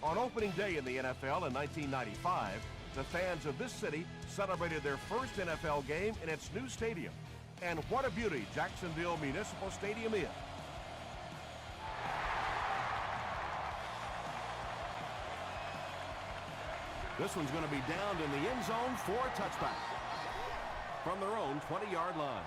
On opening day in the NFL in 1995, the fans of this city celebrated their first NFL game in its new stadium. And what a beauty Jacksonville Municipal Stadium is. This one's going to be downed in the end zone for a touchback from their own 20-yard line.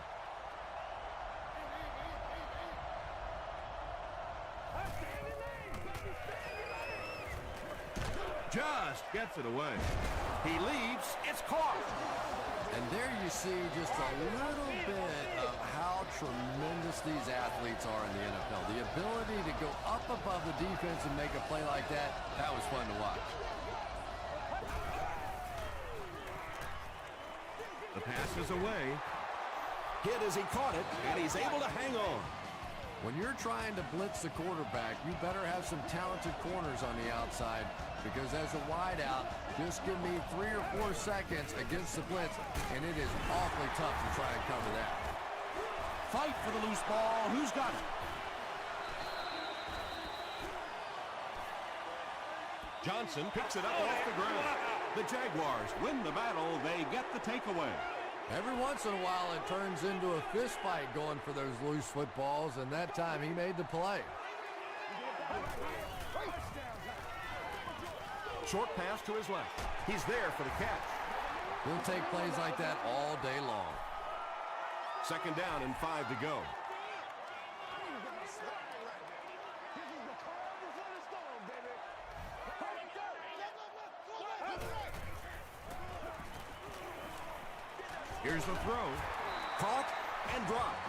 Just gets it away. He leaps. It's caught. And there you see just a little bit of how tremendous these athletes are in the NFL. The ability to go up above the defense and make a play like that, that was fun to watch. The pass is away. Hit as he caught it, and he's able to hang on. When you're trying to blitz the quarterback, you better have some talented corners on the outside, because as a wideout, just give me 3 or 4 seconds against the blitz, and it is awfully tough to try and cover that. Fight for the loose ball. Who's got it? Johnson picks it up off the ground. The Jaguars win the battle. They get the takeaway. Every once in a while, it turns into a fist fight going for those loose footballs, and that time he made the play. Short pass to his left. He's there for the catch. He'll take plays like that all day long. Second down and 5 to go. Here's the throw. Caught and dropped.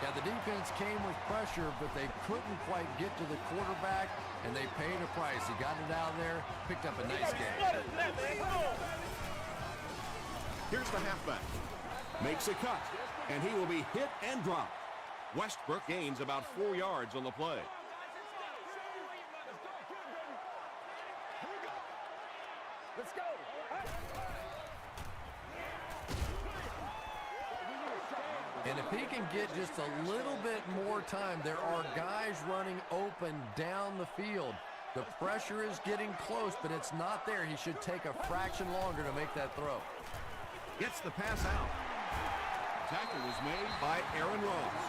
Yeah, the defense came with pressure, but they couldn't quite get to the quarterback, and they paid a price. He got it out of there, picked up a nice game. Here's the halfback. Makes a cut, and he will be hit and dropped. Westbrook gains about 4 yards on the play. Let's go. And if he can get just a little bit more time, there are guys running open down the field. The pressure is getting close, but it's not there. He should take a fraction longer to make that throw. Gets the pass out. Tackle was made by Aaron Ross.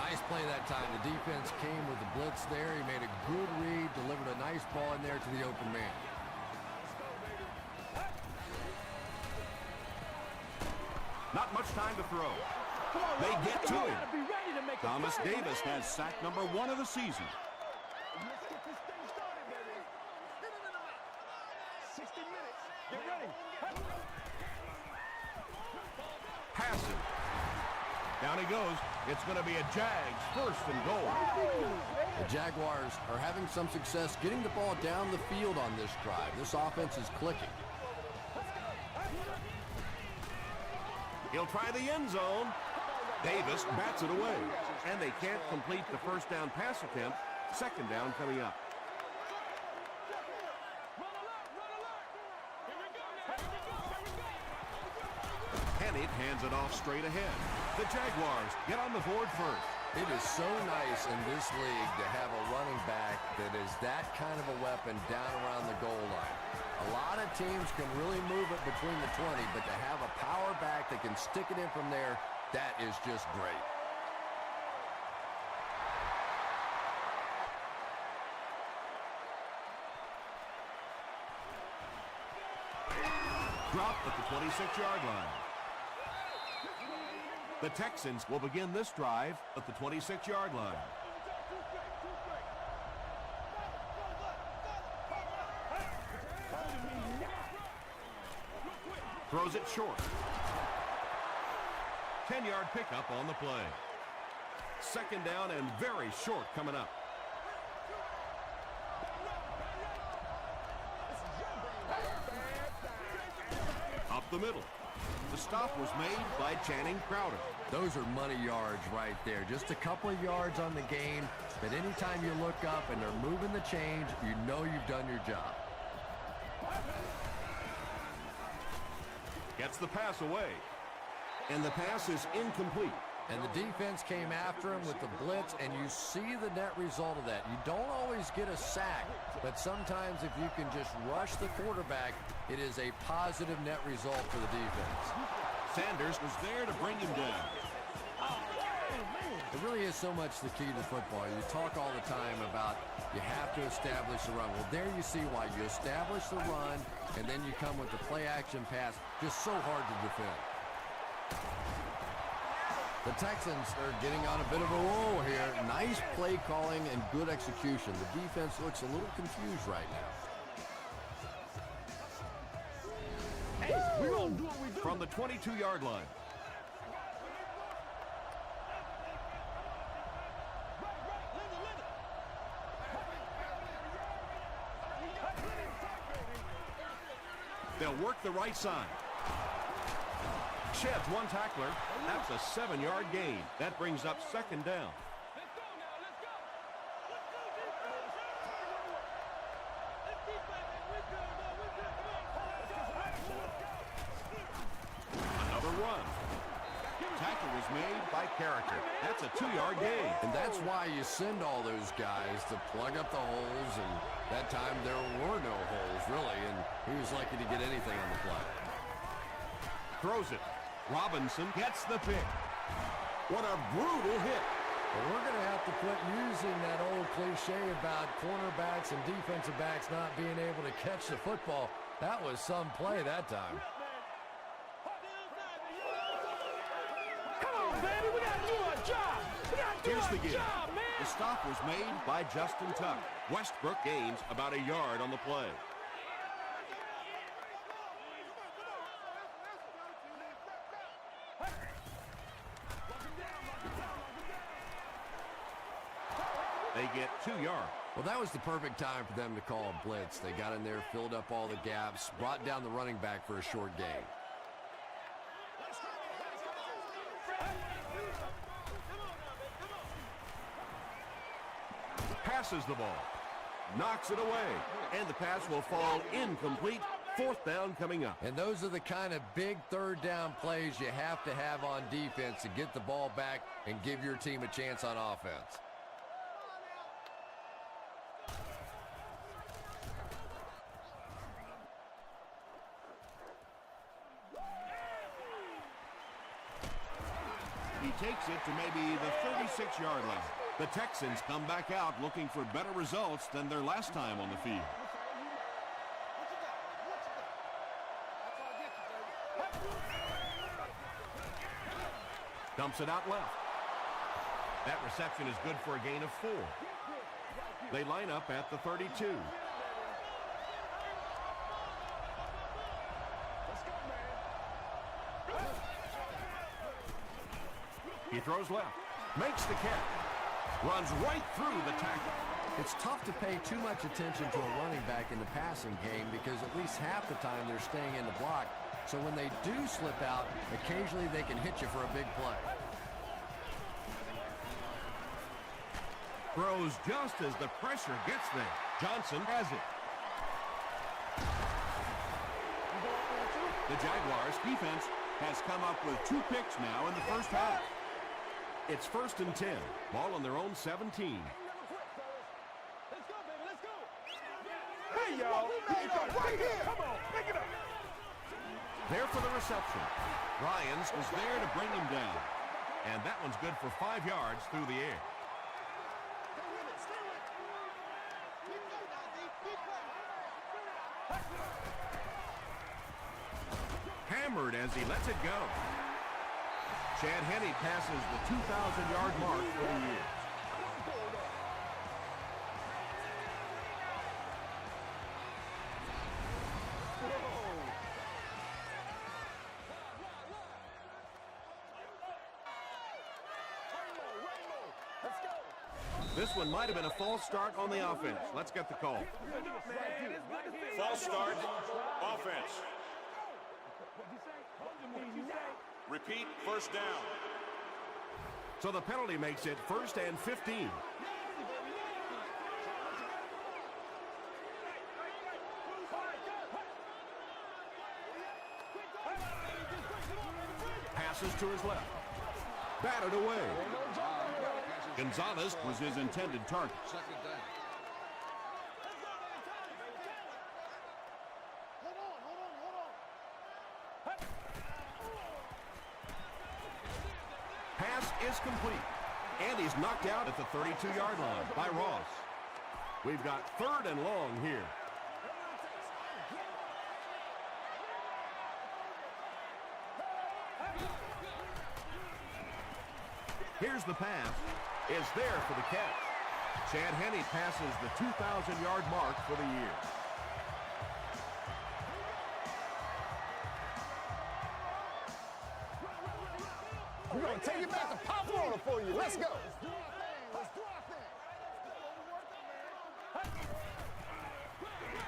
Nice play that time. The defense came with the blitz there. He made a good read, delivered a nice ball in there to the open man. Not much time to throw. They get to him. Thomas Davis has sack number 1 of the season. Let's get this thing started, baby. 60 minutes. Get ready. Passing. Down he goes. It's going to be a Jags first and goal. The Jaguars are having some success getting the ball down the field on this drive. This offense is clicking. He'll try the end zone. Davis bats it away. And they can't complete the first down pass attempt. Second down coming up. Hennig hands it off straight ahead. The Jaguars get on the board first. It is so nice in this league to have a running back that is that kind of a weapon down around the goal line. A lot of teams can really move it between the 20, but to have a power back that can stick it in from there, that is just great. Dropped at the 26-yard line. The Texans will begin this drive at the 26-yard line. Throws it short. 10-yard pickup on the play. Second down and very short coming up. Up the middle. The stop was made by Channing Crowder. Those are money yards right there. Just a couple of yards on the game, but anytime you look up and they're moving the change, you know you've done your job. Gets the pass away. And the pass is incomplete. And the defense came after him with the blitz, and you see the net result of that. You don't always get a sack, but sometimes if you can just rush the quarterback, it is a positive net result for the defense. Sanders was there to bring him down. It really is so much the key to football. You talk all the time about you have to establish the run. Well, there you see why. You establish the run, and then you come with the play-action pass. Just so hard to defend. The Texans are getting on a bit of a roll here. Nice play calling and good execution. The defense looks a little confused right now. Hey, we're going to do what we do. From the 22-yard line. They'll work the right side. Sheds one tackler. That's a 7-yard gain. That brings up second down. Let's go now. Let's go. Another run. Tackle was made by character. That's a 2-yard gain. And that's why you send all those guys to plug up the holes, and that time there were no holes, really, and he was lucky to get anything on the play. Throws it. Robinson gets the pick. What a brutal hit. But we're going to have to quit using that old cliche about cornerbacks and defensive backs not being able to catch the football. That was some play that time. Come on, baby. We got to do our job. We got to do Here's our the game. job, man. The stop was made by Justin Tuck. Westbrook gains about a yard on the play. They get 2 yards. Well, that was the perfect time for them to call a blitz. They got in there, filled up all the gaps, brought down the running back for a short gain. Passes the ball. Knocks it away. And the pass will fall incomplete. 4th down coming up. And those are the kind of big third down plays you have to have on defense to get the ball back and give your team a chance on offense. He takes it to maybe the 36-yard line. The Texans come back out looking for better results than their last time on the field. Dumps it out left. That reception is good for a gain of 4. They line up at the 32. He throws left. Makes the catch. Runs right through the tackle. It's tough to pay too much attention to a running back in the passing game because at least half the time they're staying in the block. So when they do slip out, occasionally they can hit you for a big play. Throws just as the pressure gets there. Johnson has it. The Jaguars defense has come up with 2 picks now in the first half. It's 1st and 10. Ball on their own 17. Let's go, baby. Let's go. Hey, y'all. Right here. Come on. Pick it up. There for the reception. Ryans was there to bring him down. And that one's good for 5 yards through the air. Hammered as he lets it go. Chad Henne passes the 2,000-yard mark for the year. This one might have been a false start on the offense. Let's get the call. False start, offense. Repeat, first down. So the penalty makes it 1st and 15. Passes to his left. Batted away. Gonzalez was his intended target. Pass is complete. And he's knocked out at the 32-yard line by Ross. We've got 3rd and long here. Here's the pass. It's there for the catch. Chad Henne passes the 2,000-yard mark for the year. We're going to take it back to Pop Warner for you. Let's go.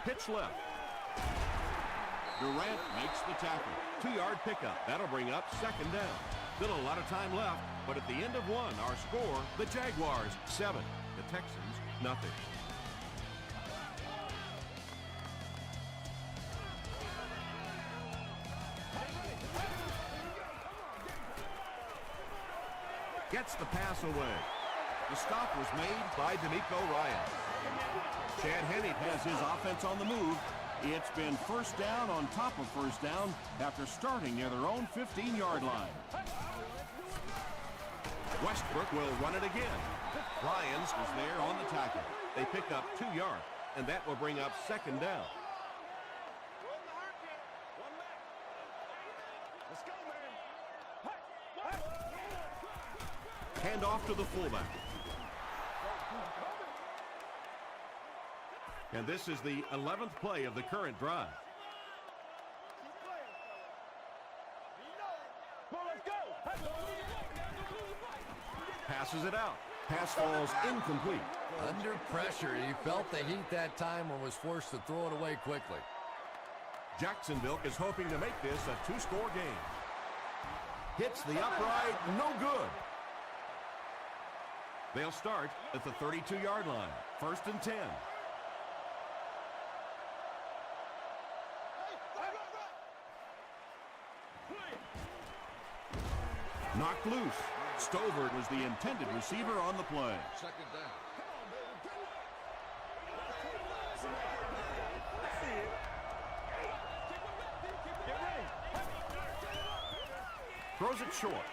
Pitch left. Durant makes the tackle. 2-yard pickup. That'll bring up 2nd down. Still a lot of time left, but at the end of 1, our score, the Jaguars 7, the Texans nothing. Gets the pass away. The stop was made by D'Amico Ryan. Chad Henne has his offense on the move. It's been 1st down on top of 1st down after starting near their own 15-yard line. Westbrook will run it again. Ryans was there on the tackle. They pick up 2 yards, and that will bring up 2nd down. Hand off to the fullback. And this is the 11th play of the current drive. Passes it out. Pass falls incomplete. Under pressure, he felt the heat that time and was forced to throw it away quickly. Jacksonville is hoping to make this a 2-score game. Hits the upright, no good. They'll start at the 32-yard line. 1st and 10. Knocked loose. Stover was the intended receiver on the play. 2nd down. Throws it short.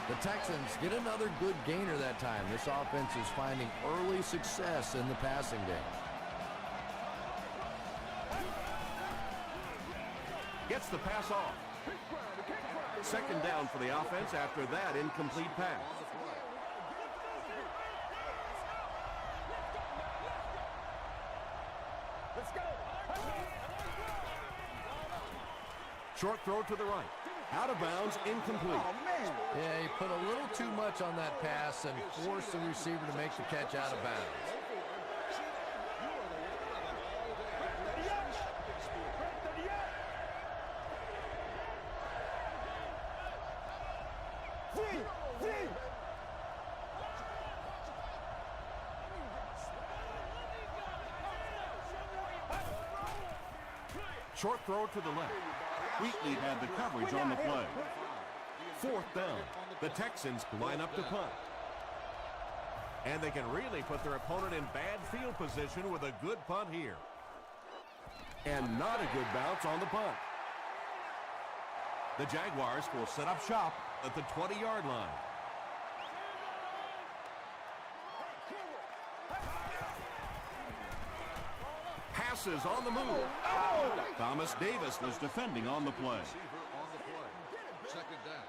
The Texans get another good gainer that time. This offense is finding early success in the passing game. Gets the pass off. 2nd down for the offense after that incomplete pass. Short throw to the right. Out of bounds, incomplete. Yeah, he put a little too much on that pass and forced the receiver to make the catch out of bounds. Short throw to the left. Wheatley had the coverage on the play. 4th down. The Texans line up to punt. And they can really put their opponent in bad field position with a good punt here. And not a good bounce on the punt. The Jaguars will set up shop at the 20-yard line. Passes on the move. Oh! Thomas Davis was defending on the play. 2nd down.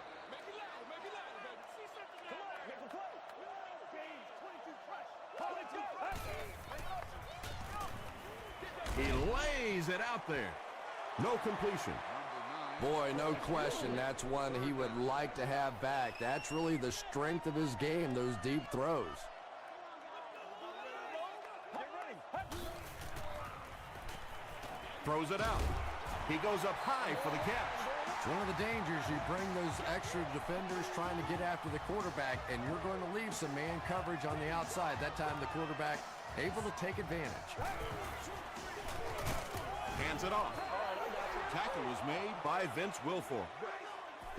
He lays it out there. No completion. Boy, no question, that's one he would like to have back. That's really the strength of his game, those deep throws. Throws it out. He goes up high for the catch. It's one of the dangers. You bring those extra defenders trying to get after the quarterback, and you're going to leave some man coverage on the outside. That time the quarterback able to take advantage. Hands it off. tackle was made by Vince Wilfork.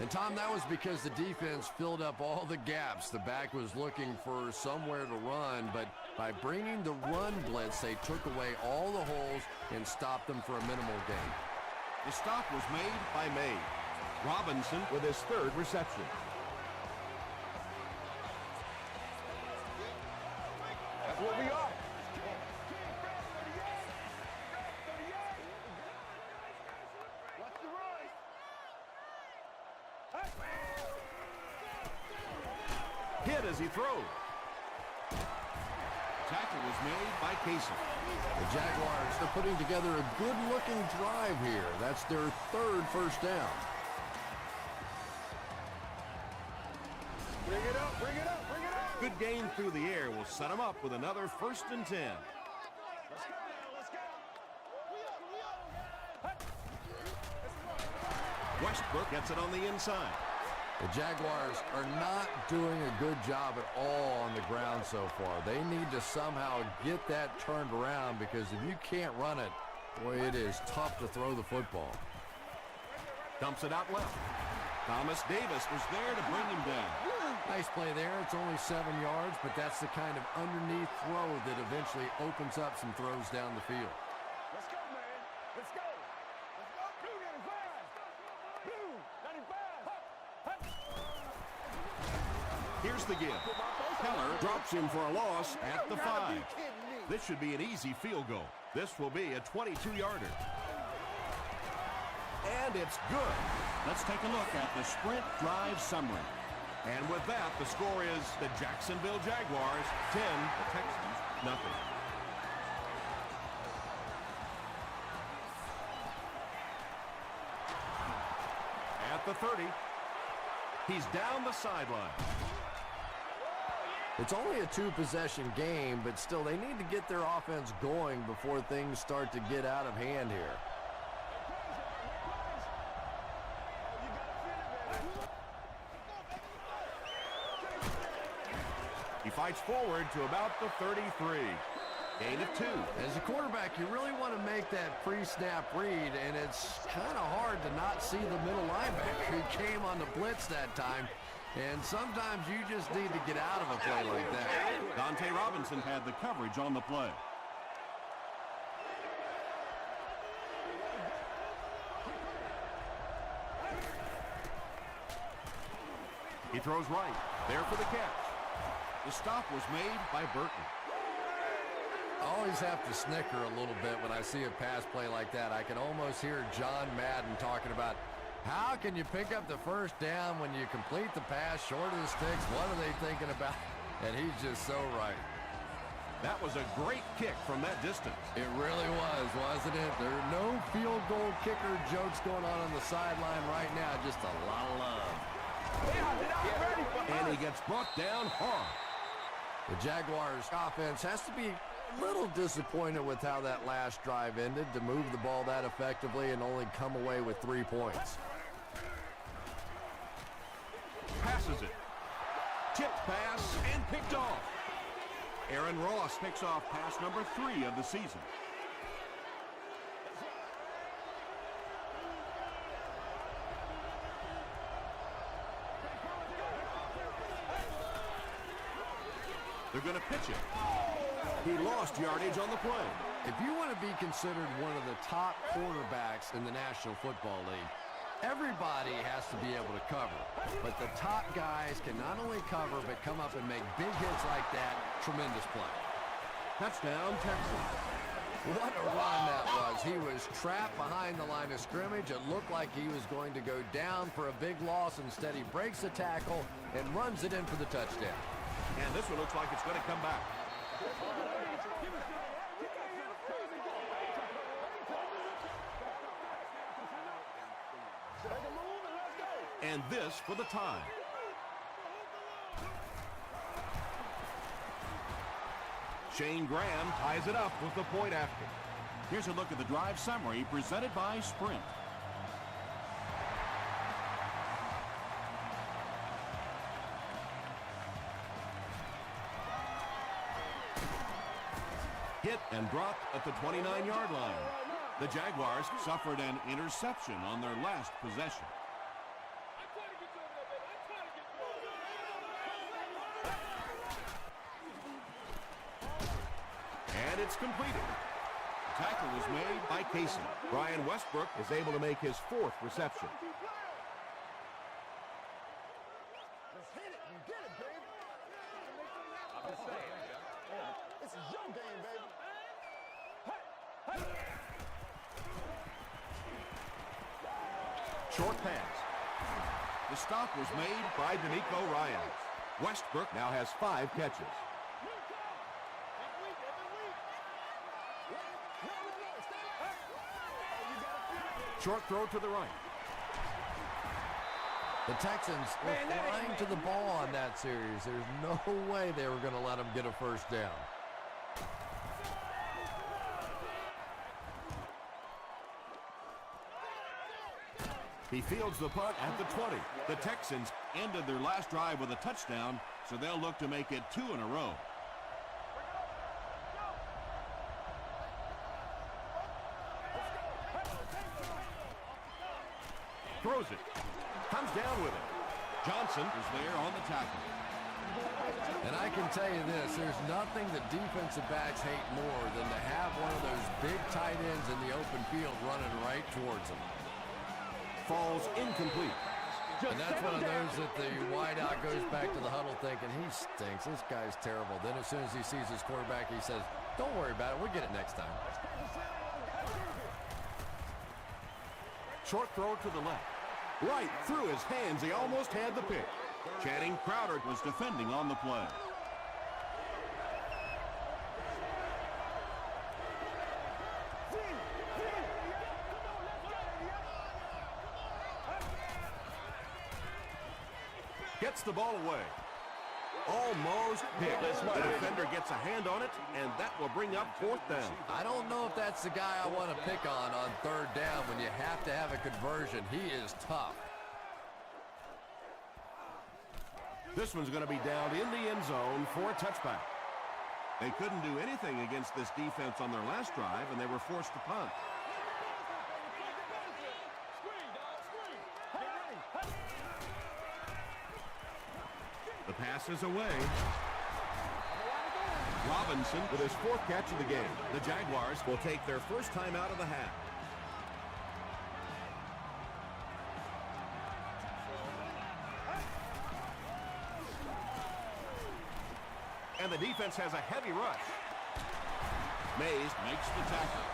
And, Tom, that was because the defense filled up all the gaps. The back was looking for somewhere to run, but by bringing the run blitz, they took away all the holes and stopped them for a minimal gain. The stop was made by May. Robinson with his third reception. That's what we are. Hit as he throws. Tackle was made by Casey. The Jaguars are putting together a good-looking drive here. That's their third first down. Bring it up, bring it up, bring it up. Good gain through the air will set him up with another 1st and 10. Let's go, let's go. Westbrook gets it on the inside. The Jaguars are not doing a good job at all on the ground so far. They need to somehow get that turned around because if you can't run it, boy, it is tough to throw the football. Dumps it out left. Thomas Davis was there to bring him down. Nice play there. It's only 7 yards, but that's the kind of underneath throw that eventually opens up some throws down the field. Let's go, man. Let's go. Let's go. Blue 95. Blue 95. Here's the give. Keller drops him for a loss at the 5. This should be an easy field goal. This will be a 22-yarder. And it's good. Let's take a look at the sprint drive summary. And with that, the score is the Jacksonville Jaguars 10, the Texans nothing. At the 30, he's down the sideline. It's only a 2-possession game, but still they need to get their offense going before things start to get out of hand here. He fights forward to about the 33. Gain of 2. As a quarterback, you really want to make that pre-snap read, and it's kind of hard to not see the middle linebacker who came on the blitz that time. And sometimes you just need to get out of a play like that. Dante Robinson had the coverage on the play. He throws right. There for the catch. The stop was made by Burton. I always have to snicker a little bit when I see a pass play like that. I can almost hear John Madden talking about how can you pick up the first down when you complete the pass short of the sticks? What are they thinking about? And he's just so right. That was a great kick from that distance. It really was, wasn't it? There are no field goal kicker jokes going on the sideline right now. Just a lot of love. And he gets brought down hard. The Jaguars offense has to be a little disappointed with how that last drive ended to move the ball that effectively and only come away with 3 points. Passes it. Tipped pass and picked off. Aaron Ross picks off pass number 3 of the season. They're going to pitch it. He lost yardage on the play. If you want to be considered one of the top quarterbacks in the National Football League, everybody has to be able to cover. But the top guys can not only cover, but come up and make big hits like that. Tremendous play. Touchdown, Texans. What a run that was. He was trapped behind the line of scrimmage. It looked like he was going to go down for a big loss. Instead, he breaks the tackle and runs it in for the touchdown. And this one looks like it's going to come back. And this for the tie. Shane Graham ties it up with the point after. Here's a look at the drive summary presented by Sprint. Hit and dropped at the 29-yard line. The Jaguars suffered an interception on their last possession. And it's completed. The tackle was made by Casey. Brian Westbrook is able to make his 4th reception. Let's hit it and get it, baby. I'm just saying. This is your game, baby. Short pass. The stop was made by D'Amico Ryan. Westbrook now has 5 catches. Short throw to the right. The Texans were flying to the ball on that series. There's no way they were going to let them get a first down. He fields the punt at the 20. The Texans ended their last drive with a touchdown, so they'll look to make it 2 in a row. Throws it. Comes down with it. Johnson is there on the tackle. And I can tell you this, there's nothing that defensive backs hate more than to have one of those big tight ends in the open field running right towards them. Falls incomplete. And that's one of those that the wideout goes back to the huddle thinking, he stinks, this guy's terrible. Then as soon as he sees his quarterback, he says, don't worry about it, we'll get it next time. Short throw to the left. Right through his hands, he almost had the pick. Channing Crowder was defending on the play. Gets the ball away. Almost hit. The defender gets a hand on it, and that will bring up 4th down. I don't know if that's the guy I want to pick on 3rd down when you have to have a conversion. He is tough. This one's going to be down in the end zone for a touchback. They couldn't do anything against this defense on their last drive, and they were forced to punt. The pass is away. Robinson with his 4th catch of the game. The Jaguars will take their first time out of the half. And the defense has a heavy rush. Mays makes the tackle.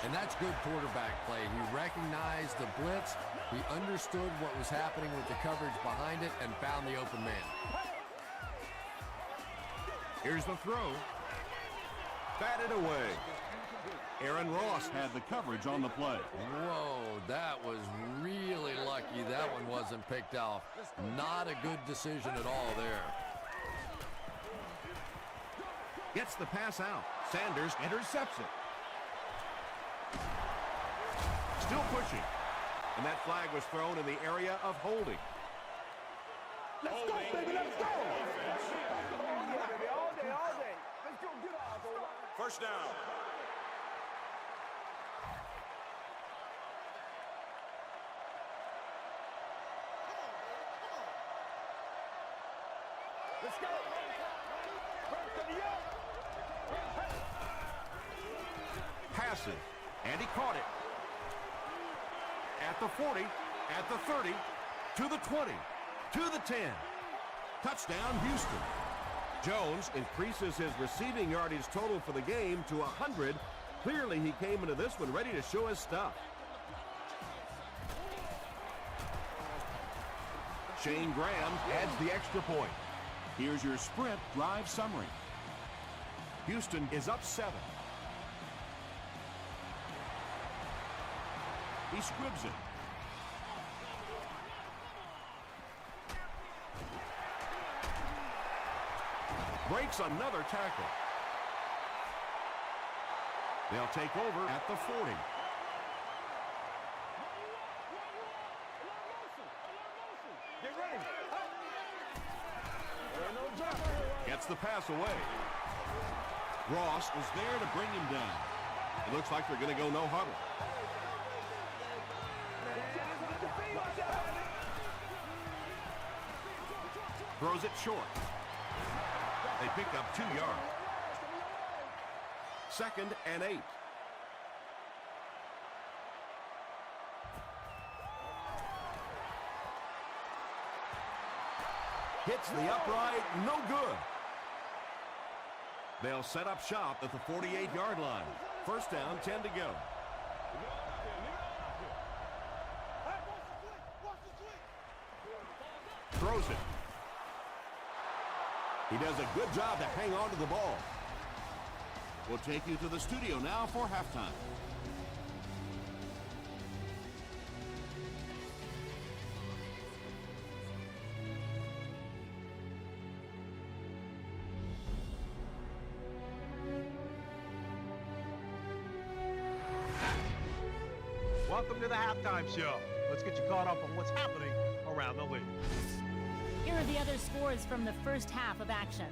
And that's good quarterback play. He recognized the blitz. He understood what was happening with the coverage behind it and found the open man. Here's the throw. Batted away. Aaron Ross had the coverage on the play. Whoa, that was really lucky that one wasn't picked off. Not a good decision at all there. Gets the pass out. Sanders intercepts it. Still pushing. And that flag was thrown in the area of holding. Let's go, baby, let's go. All day, all day. Let's go get ours, O-line. First down. Let's go. Passes. And he caught it. At the 40, at the 30, to the 20, to the 10. Touchdown, Houston. Jones increases his receiving yardage total for the game to 100. Clearly, he came into this one ready to show his stuff. Shane Graham adds the extra point. Here's your sprint drive summary. Houston is up 7. He squibs it. Breaks another tackle. They'll take over at the 40. Get ready. Gets the pass away. Ross is there to bring him down. It looks like they're going to go no huddle. Throws it short. They pick up 2 yards. 2nd and 8. Hits the upright, no good. They'll set up shop at the 48-yard line. 1st down, 10 to go. Throws it. He does a good job to hang on to the ball. We'll take you to the studio now for halftime. Welcome to the halftime show. Let's get you caught up on what's happening around the league. Here are the other scores from the first half of action.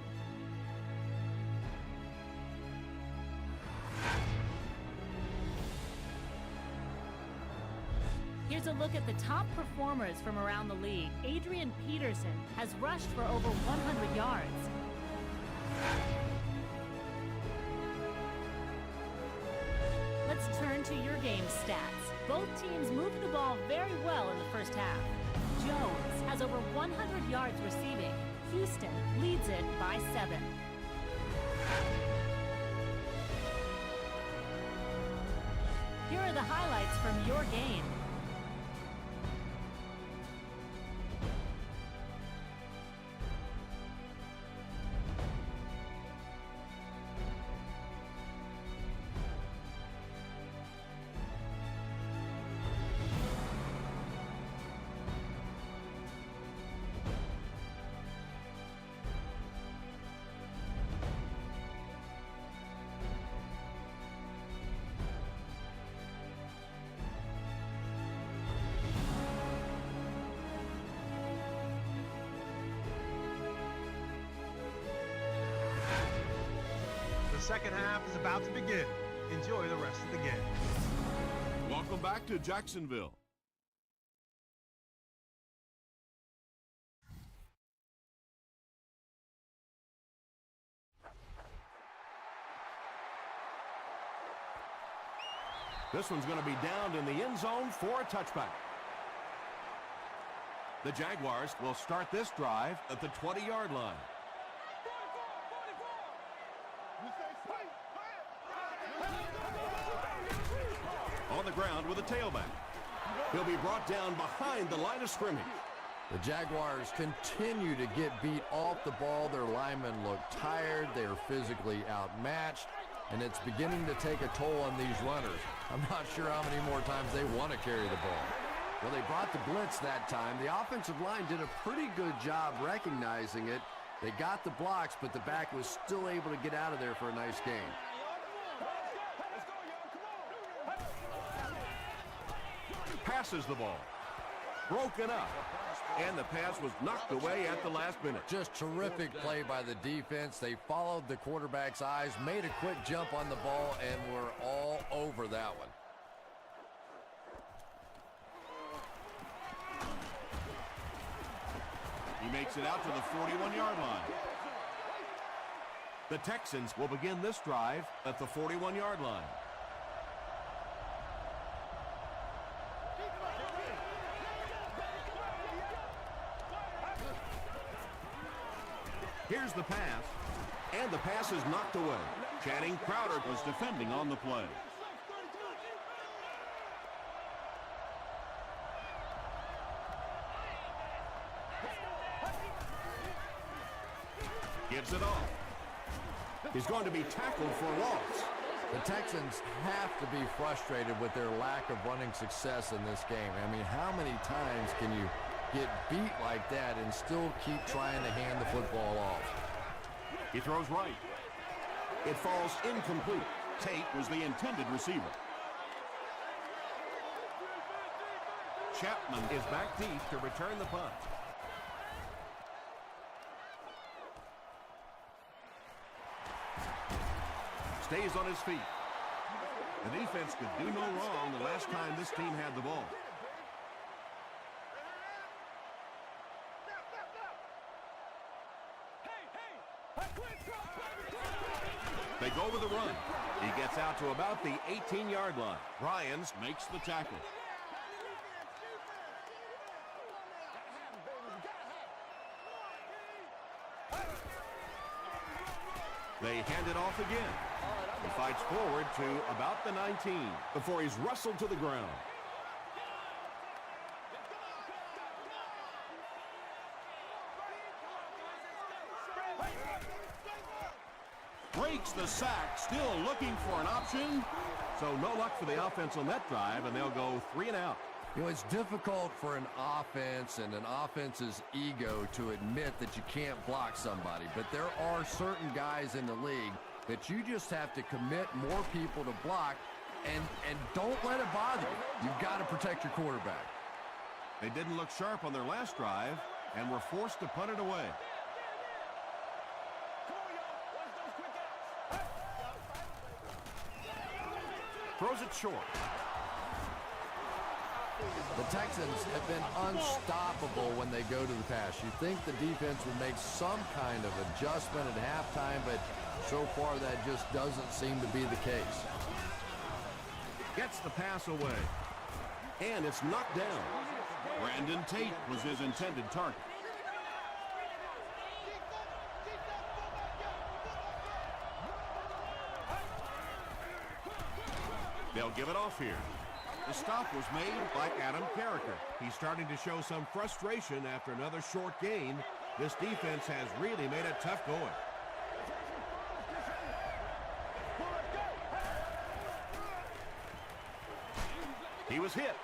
Here's a look at the top performers from around the league. Adrian Peterson has rushed for over 100 yards. Let's turn to your game stats. Both teams moved the ball very well in the first half. Jones has over 100 yards receiving. Houston leads it by 7. Here are the highlights from your game. The second half is about to begin. Enjoy the rest of the game. Welcome back to Jacksonville. This one's going to be downed in the end zone for a touchback. The Jaguars will start this drive at the 20-yard line. On the ground with a tailback. He'll be brought down behind the line of scrimmage. The Jaguars continue to get beat off the ball. Their linemen look tired. They are physically outmatched, and it's beginning to take a toll on these runners. I'm not sure how many more times they want to carry the ball. Well, they brought the blitz that time. The offensive line did a pretty good job recognizing it. They got the blocks, but the back was still able to get out of there for a nice gain. Passes the ball. Broken up. And the pass was knocked away at the last minute. Just terrific play by the defense. They followed the quarterback's eyes, made a quick jump on the ball, and were all over that one. He makes it out to the 41-yard line. The Texans will begin this drive at the 41-yard line. Here's the pass, and the pass is knocked away. Channing Crowder was defending on the play. Gives it off. He's going to be tackled for loss. The Texans have to be frustrated with their lack of running success in this game. I mean, how many times can you get beat like that and still keep trying to hand the football off? He throws right. It falls incomplete. Tate was the intended receiver. Chapman is back deep to return the punt. Stays on his feet. The defense could do no wrong the last time this team had the ball. They go with the run. He gets out to about the 18-yard line. Ryans makes the tackle. They hand it off again. He fights forward to about the 19 before he's wrestled to the ground. Breaks the sack, still looking for an option. So no luck for the offense on that drive, and they'll go 3 and out. You know, it's difficult for an offense and an offense's ego to admit that you can't block somebody, but there are certain guys in the league that you just have to commit more people to block, and don't let it bother you. You've got to protect your quarterback. They didn't look sharp on their last drive and were forced to punt it away. Throws it short. The Texans have been unstoppable when they go to the pass. You think the defense would make some kind of adjustment at halftime, but so far that just doesn't seem to be the case. Gets the pass away. And it's knocked down. Brandon Tate was his intended target. They'll give it off here. The stop was made by Adam Carricker. He's starting to show some frustration after another short gain. This defense has really made it tough going. He was hit.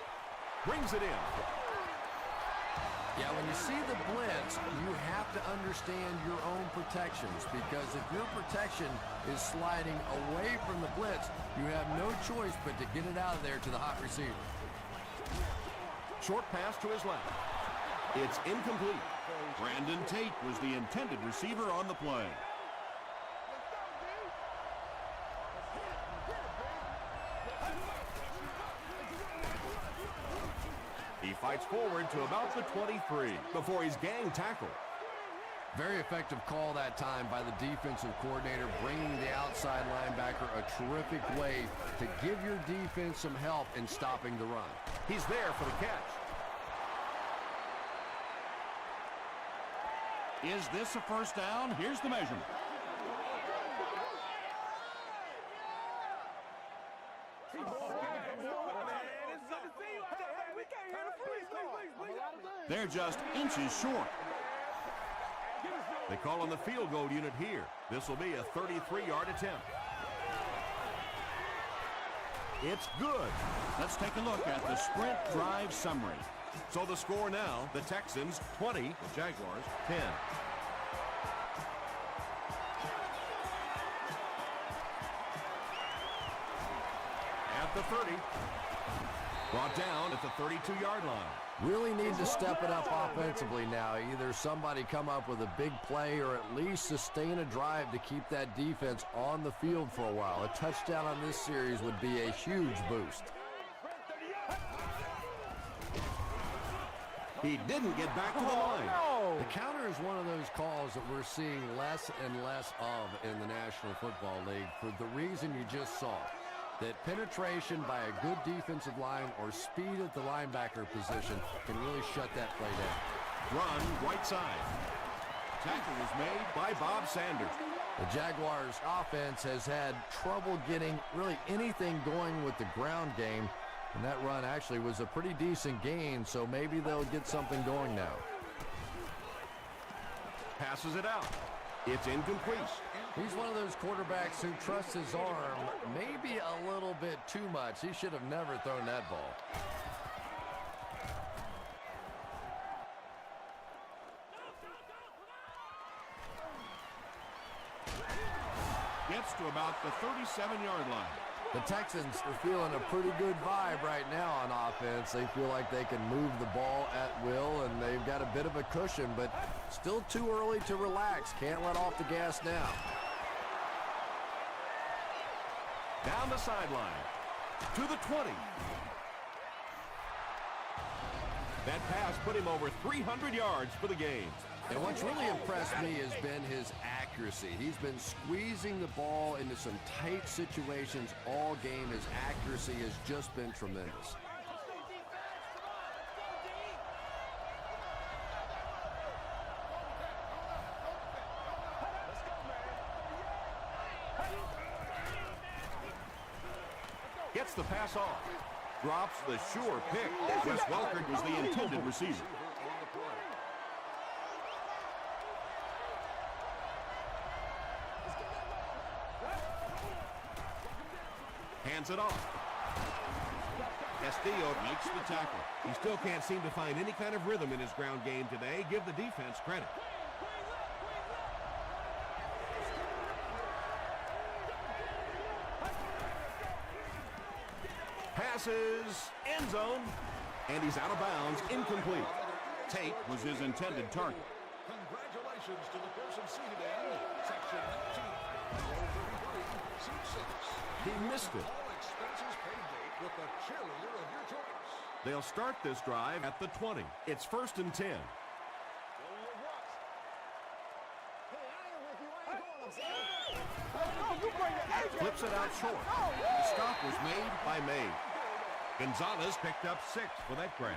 Brings it in. Yeah, when you see the blitz, you have to understand your own protections, because if your protection is sliding away from the blitz, you have no choice but to get it out of there to the hot receiver. Short pass to his left. It's incomplete. Brandon Tate was the intended receiver on the play. He fights forward to about the 23 before he's gang tackled. Very effective call that time by the defensive coordinator, bringing the outside linebacker a terrific way to give your defense some help in stopping the run. He's there for the catch. Is this a first down? Here's the measurement. They're just inches short. They call on the field goal unit here. This will be a 33-yard attempt. It's good. Let's take a look at the sprint drive summary. So the score now, the Texans 20, the Jaguars 10. At the 30. Brought down at the 32-yard line. Really need to step it up offensively now. Either somebody come up with a big play or at least sustain a drive to keep that defense on the field for a while. A touchdown on this series would be a huge boost. He didn't get back to the line. The counter is one of those calls that we're seeing less and less of in the National Football League for the reason you just saw. That penetration by a good defensive line or speed at the linebacker position can really shut that play down. Run right side. Tackle was made by Bob Sanders. The Jaguars offense has had trouble getting really anything going with the ground game, and that run actually was a pretty decent gain, so maybe they'll get something going now. Passes it out. It's incomplete. He's one of those quarterbacks who trusts his arm maybe a little bit too much. He should have never thrown that ball. Gets to about the 37-yard line. The Texans are feeling a pretty good vibe right now on offense. They feel like they can move the ball at will, and they've got a bit of a cushion, but still too early to relax. Can't let off the gas now. Down the sideline. to the 20. That pass put him over 300 yards for the game. And what's really impressed me has been his accuracy. He's been squeezing the ball into some tight situations all game. His accuracy has just been tremendous. Gets the pass off. Drops the sure pick. Wes Welker was the intended receiver. Hands it off. Castillo makes the tackle. He still can't seem to find any kind of rhythm in his ground game today. Give the defense credit. Passes, end zone, and he's out of bounds, incomplete. Tate was his intended target. Congratulations to the person seated in section 19, seat 6. He missed it. All expenses paid date with the cheerleader of your choice. They'll start this drive at the 20. It's 1st and 10. Flips it out short. The stop was made by May. Gonzalez picked up 6 for that grab.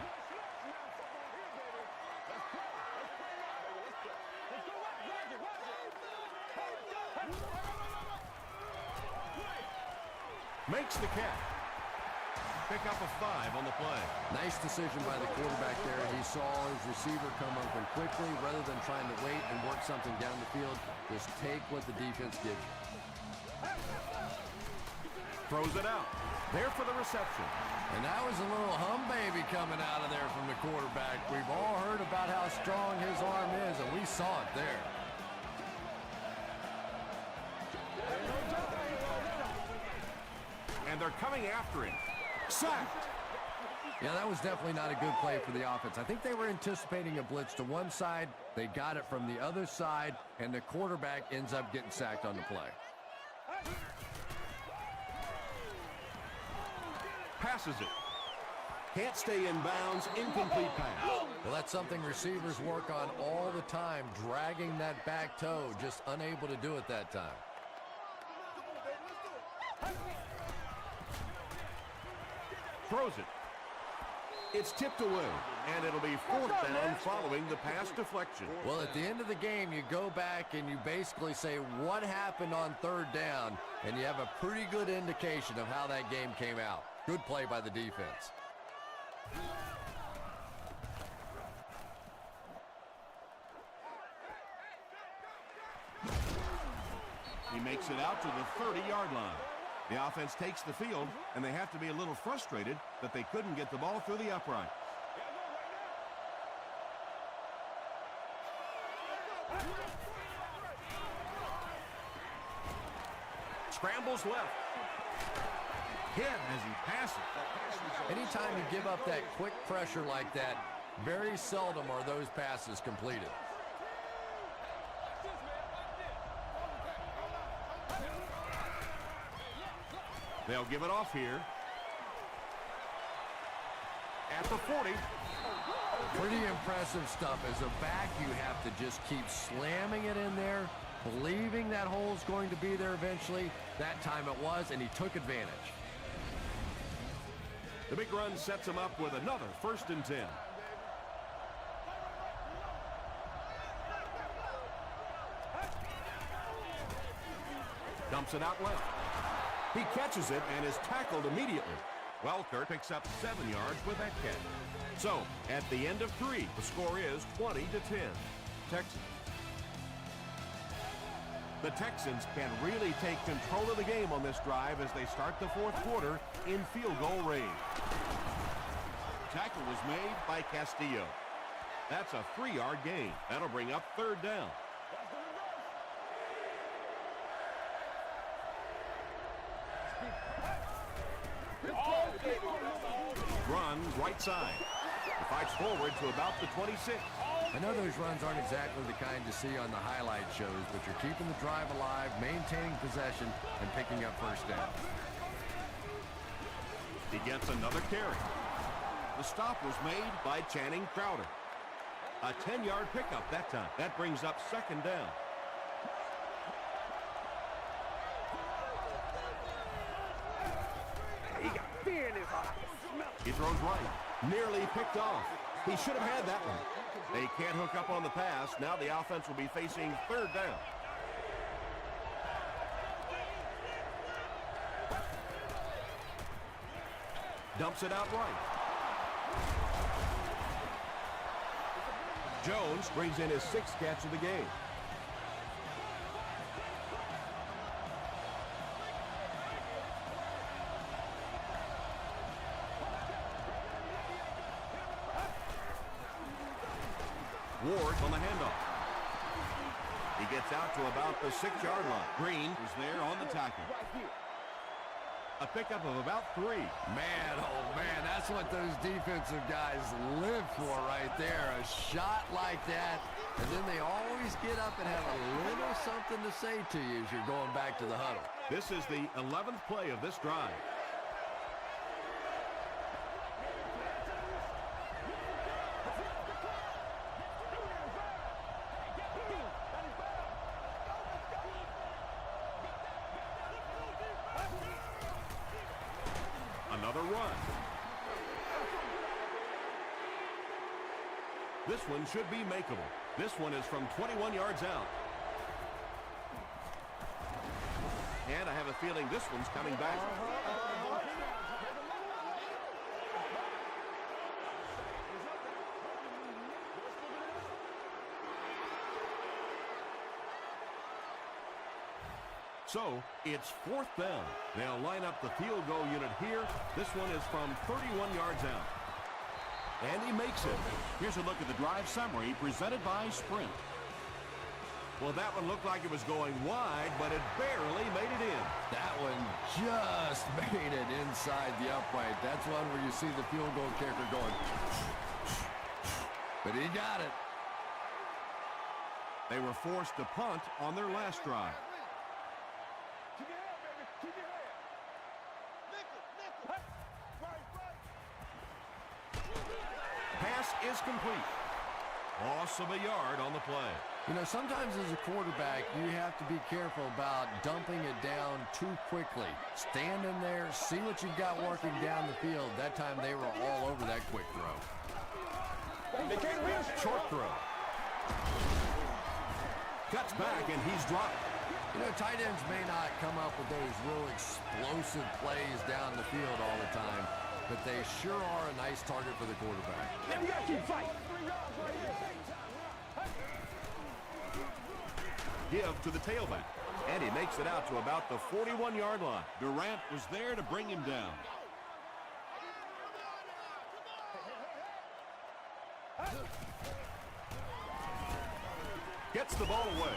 Makes the catch. Pick up a 5 on the play. Nice decision by the quarterback there. He saw his receiver come open quickly. Rather than trying to wait and work something down the field, just take what the defense gives you. Throws it out. There for the reception. And that was a little hum baby coming out of there from the quarterback. We've all heard about how strong his arm is, and we saw it there. And they're coming after him. Sacked. Yeah, that was definitely not a good play for the offense. I think they were anticipating a blitz to one side. They got it from the other side, and the quarterback ends up getting sacked on the play. Passes it. Can't stay in bounds. Incomplete pass. Well, that's something receivers work on all the time, dragging that back toe, just unable to do it that time. Throws it. It's tipped away, and it'll be 4th down following the pass deflection. Well, at the end of the game, you go back and you basically say what happened on 3rd down, and you have a pretty good indication of how that game came out. Good play by the defense. He makes it out to the 30-yard line. The offense takes the field, and they have to be a little frustrated that they couldn't get the ball through the upright. Scrambles left. Hit as he passes. Anytime you give up that quick pressure like that, very seldom are those passes completed. They'll give it off here. At the 40. Pretty impressive stuff. As a back, you have to just keep slamming it in there, believing that hole's going to be there eventually. That time it was, and he took advantage. The big run sets him up with another 1st and 10. Dumps it out left. He catches it and is tackled immediately. Welker picks up 7 yards with that catch. So, at the end of 3, the score is 20-10. Texans. The Texans can really take control of the game on this drive as they start the 4th quarter in field goal range. Tackle was made by Castillo. That's a 3-yard gain. That'll bring up 3rd down. Run right side. He fights forward to about the 26. I know those runs aren't exactly the kind you see on the highlight shows, but you're keeping the drive alive, maintaining possession, and picking up 1st down. He gets another carry. The stop was made by Channing Crowder. A 10-yard pickup that time. That brings up second down. He got fear in his eyes. He throws right. Nearly picked off. He should have had that one. They can't hook up on the pass. Now the offense will be facing third down. Dumps it out right. Jones brings in his 6th catch of the game. Ward on the handoff. He gets out to about the 6-yard line. Green is there on the tackle. A pickup of about 3. Man, oh man, that's what those defensive guys live for right there. A shot like that, and then they always get up and have a little something to say to you as you're going back to the huddle. This is the 11th play of this drive. Another run. This one should be makeable. This one is from 21 yards out. And I have a feeling this one's coming back. So, it's 4th down. They'll line up the field goal unit here. This one is from 31 yards out. And he makes it. Here's a look at the drive summary presented by Sprint. Well, that one looked like it was going wide, but it barely made it in. That one just made it inside the upright. That's one where you see the field goal kicker going. But he got it. They were forced to punt on their last drive. Pass is complete. Loss of a yard on the play. You know, sometimes as a quarterback, you have to be careful about dumping it down too quickly. Stand in there, see what you've got working down the field. That time they were all over that quick throw. Short throw. Cuts back, and he's dropped. You know, tight ends may not come up with those real explosive plays down the field all the time, but they sure are a nice target for the quarterback. Man, we gotta keep fighting. Give to the tailback, and he makes it out to about the 41-yard line. Durant was there to bring him down. Gets the ball away.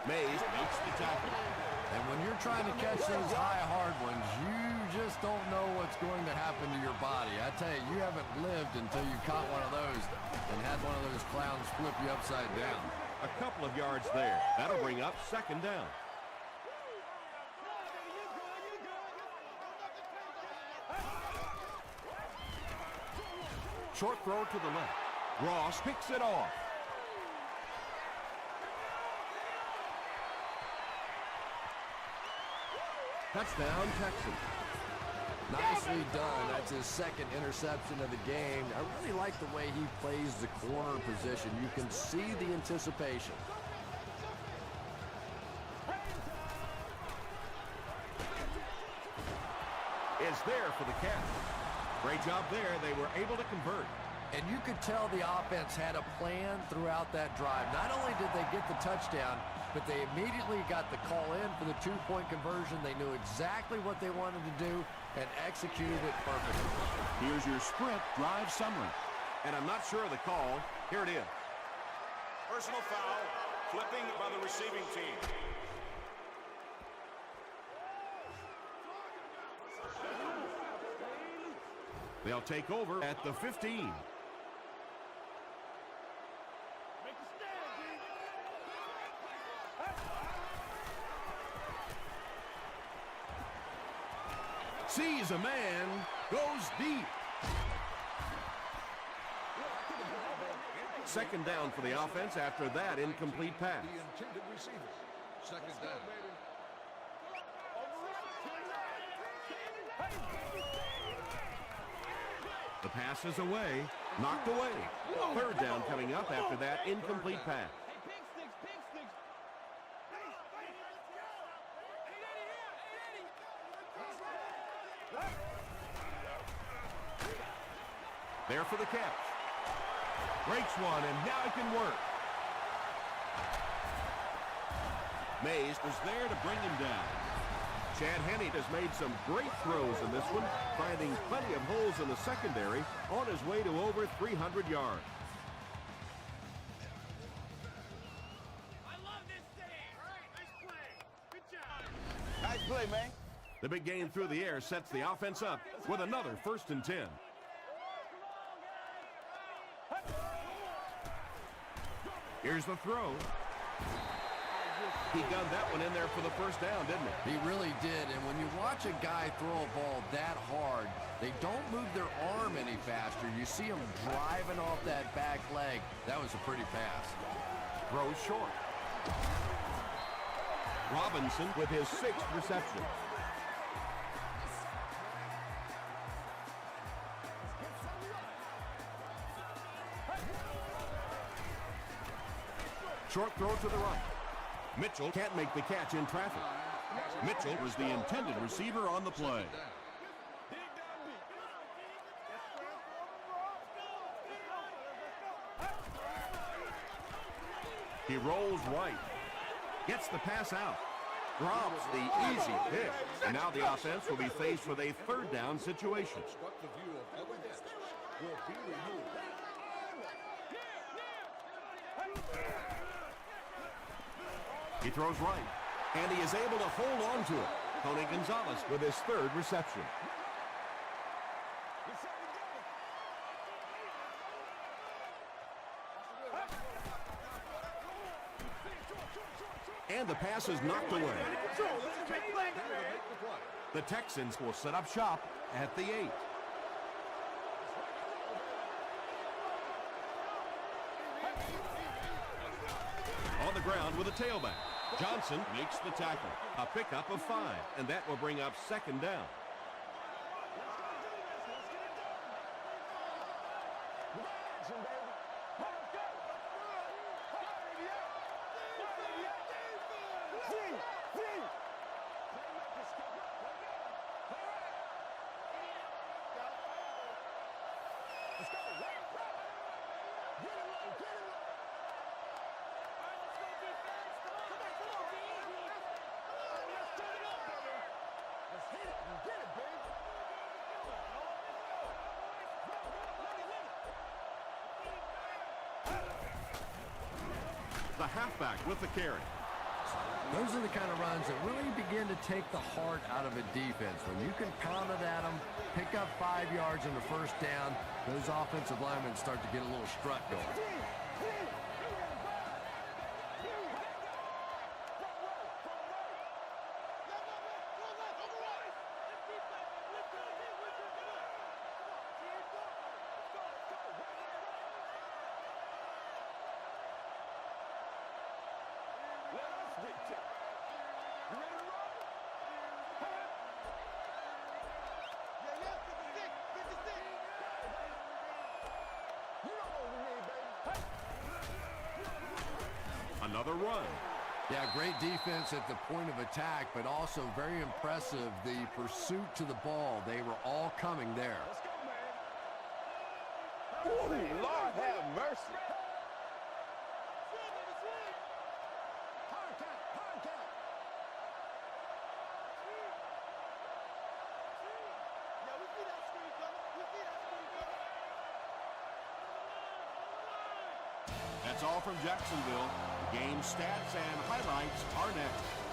Mays makes the tackle. And when you're trying to catch those high, hard ones, you just don't know what's going to happen to your body. I tell you, you haven't lived until you caught one of those and had one of those clowns flip you upside down. A couple of yards there. That'll bring up second down. Short throw to the left. Ross picks it off. Touchdown, Texans. Nicely done. That's his 2nd interception of the game. I really like the way he plays the corner position. You can see the anticipation. Is there for the catch. Great job there. They were able to convert. And you could tell the offense had a plan throughout that drive. Not only did they get the touchdown, but they immediately got the call in for the 2-point conversion. They knew exactly what they wanted to do and executed it perfectly. Here's your Sprint drive summary. And I'm not sure of the call. Here it is. Personal foul, flipping by the receiving team. They'll take over at the 15. Sees a man, goes deep. Second down for the offense after that incomplete pass. The intended receiver. Second down. The pass is away, knocked away. Third down coming up after that incomplete pass. There for the catch. Breaks one, and now it can work. Mays was there to bring him down. Chad Henne has made some great throws in this one, finding plenty of holes in the secondary on his way to over 300 yards. I love this thing. All right, nice play. Good job. Nice play, man. The big gain through the air sets the offense up with another 1st and 10. Here's the throw. He gunned that one in there for the first down, didn't he? He really did, and when you watch a guy throw a ball that hard, they don't move their arm any faster. You see him driving off that back leg. That was a pretty pass. Throws short. Robinson with his 6th reception. Short throw to the right. Mitchell can't make the catch in traffic. Mitchell was the intended receiver on the play. He rolls right. Gets the pass out. Drops the easy pick. And now the offense will be faced with a 3rd down situation. Obstructive view of other hits will be removed. He throws right, and he is able to hold on to it. Tony Gonzalez with his 3rd reception. And the pass is knocked away. The Texans will set up shop at the 8. On the ground with a tailback. Johnson makes the tackle. A pickup of 5, and that will bring up 2nd down. The halfback with the carry. Those are the kind of runs that really begin to take the heart out of a defense. When you can pound it at them, pick up 5 yards in the first down, those offensive linemen start to get a little strut going. Another run. Yeah, great defense at the point of attack, but also very impressive the pursuit to the ball. They were all coming there. Oh, Lord have mercy. That's all from Jacksonville. Game stats and highlights are next.